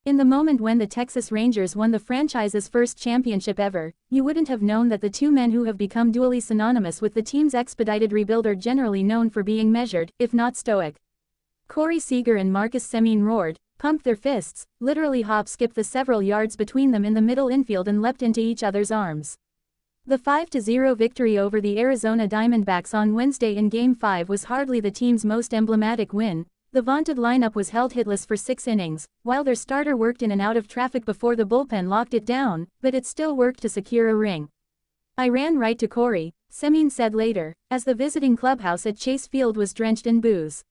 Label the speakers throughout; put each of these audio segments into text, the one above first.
Speaker 1: In the moment when the Texas Rangers won the franchise's first championship ever, you wouldn't have known that the two men who have become dually synonymous with the team's expedited rebuild are generally known for being measured, if not stoic. Corey Seager and Marcus Semien roared, pumped their fists, literally hop-skipped the several yards between them in the middle infield and leapt into each other's arms. The 5-0 victory over the Arizona Diamondbacks on Wednesday in Game 5 was hardly the team's most emblematic win. The vaunted lineup was held hitless for 6 innings, while their starter worked in and out of traffic before the bullpen locked it down, but it still worked to secure a ring. "I ran right to Corey," Semien said later, as the visiting clubhouse at Chase Field was drenched in booze.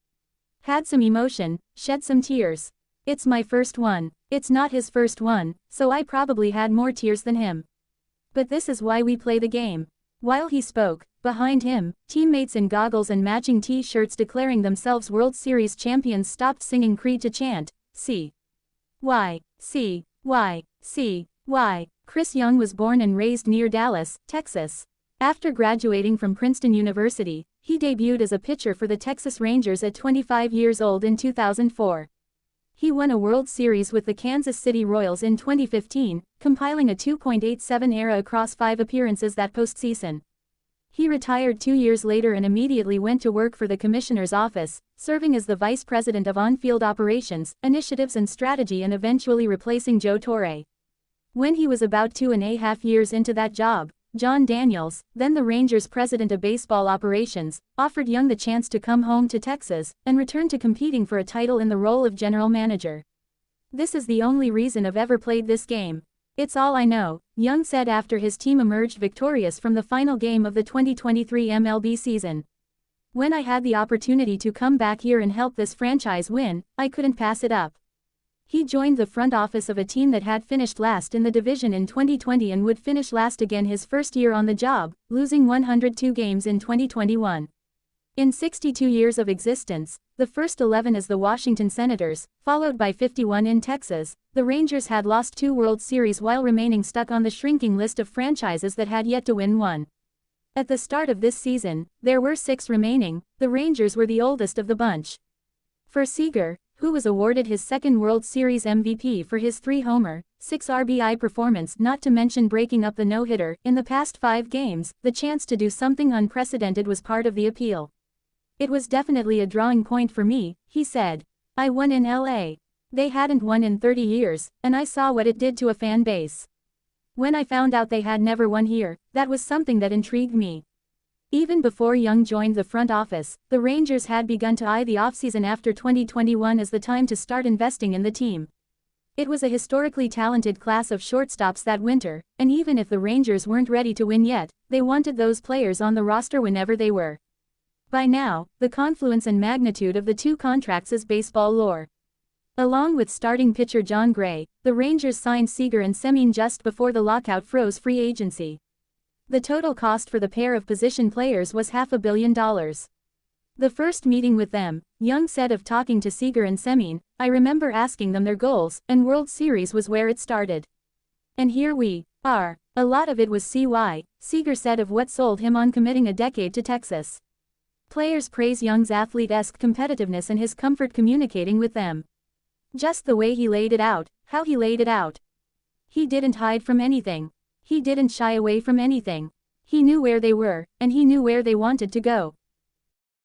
Speaker 1: "Had some emotion, shed some tears. It's my first one. It's not his first one, so I probably had more tears than him. But this is why we play the game." While he spoke, behind him, teammates in goggles and matching T-shirts declaring themselves World Series champions stopped singing Creed to chant, "C-Y, C-Y, C-Y." Chris Young was born and raised near Dallas, Texas. After graduating from Princeton University, he debuted as a pitcher for the Texas Rangers at 25 years old in 2004. He won a World Series with the Kansas City Royals in 2015, compiling a 2.87 ERA across 5 appearances that postseason. He retired 2 years later and immediately went to work for the commissioner's office, serving as the vice president of on-field operations, initiatives and strategy and eventually replacing Joe Torre. When he was about 2.5 years into that job, John Daniels, then the Rangers' president of baseball operations, offered Young the chance to come home to Texas and return to competing for a title in the role of general manager. "This is the only reason I've ever played this game. It's all I know," Young said after his team emerged victorious from the final game of the 2023 MLB season. "When I had the opportunity to come back here and help this franchise win, I couldn't pass it up." He joined the front office of a team that had finished last in the division in 2020 and would finish last again his first year on the job, losing 102 games in 2021. In 62 years of existence, the first 11 as the Washington Senators, followed by 51 in Texas, the Rangers had lost 2 World Series while remaining stuck on the shrinking list of franchises that had yet to win one. At the start of this season, there were 6 remaining. The Rangers were the oldest of the bunch. For Seager, who was awarded his second World Series MVP for his 3-homer, 6 RBI performance, not to mention breaking up the no-hitter in the past 5 games, the chance to do something unprecedented was part of the appeal. "It was definitely a drawing point for me," he said. "I won in LA. They hadn't won in 30 years, and I saw what it did to a fan base. When I found out they had never won here, that was something that intrigued me." Even before Young joined the front office, the Rangers had begun to eye the offseason after 2021 as the time to start investing in the team. It was a historically talented class of shortstops that winter, and even if the Rangers weren't ready to win yet, they wanted those players on the roster whenever they were. By now, the confluence and magnitude of the 2 contracts is baseball lore. Along with starting pitcher John Gray, the Rangers signed Seager and Semien just before the lockout froze free agency. The total cost for the pair of position players was $500 million. The first meeting with them, Young said of talking to Seager and Semien, "I remember asking them their goals, and World Series was where it started. And here we are." A lot of it was CY, Seager said of what sold him on committing a decade to Texas. Players praise Young's athlete-esque competitiveness and his comfort communicating with them. Just the way he laid it out, how he laid it out. He didn't hide from anything. He didn't shy away from anything. He knew where they were, and he knew where they wanted to go.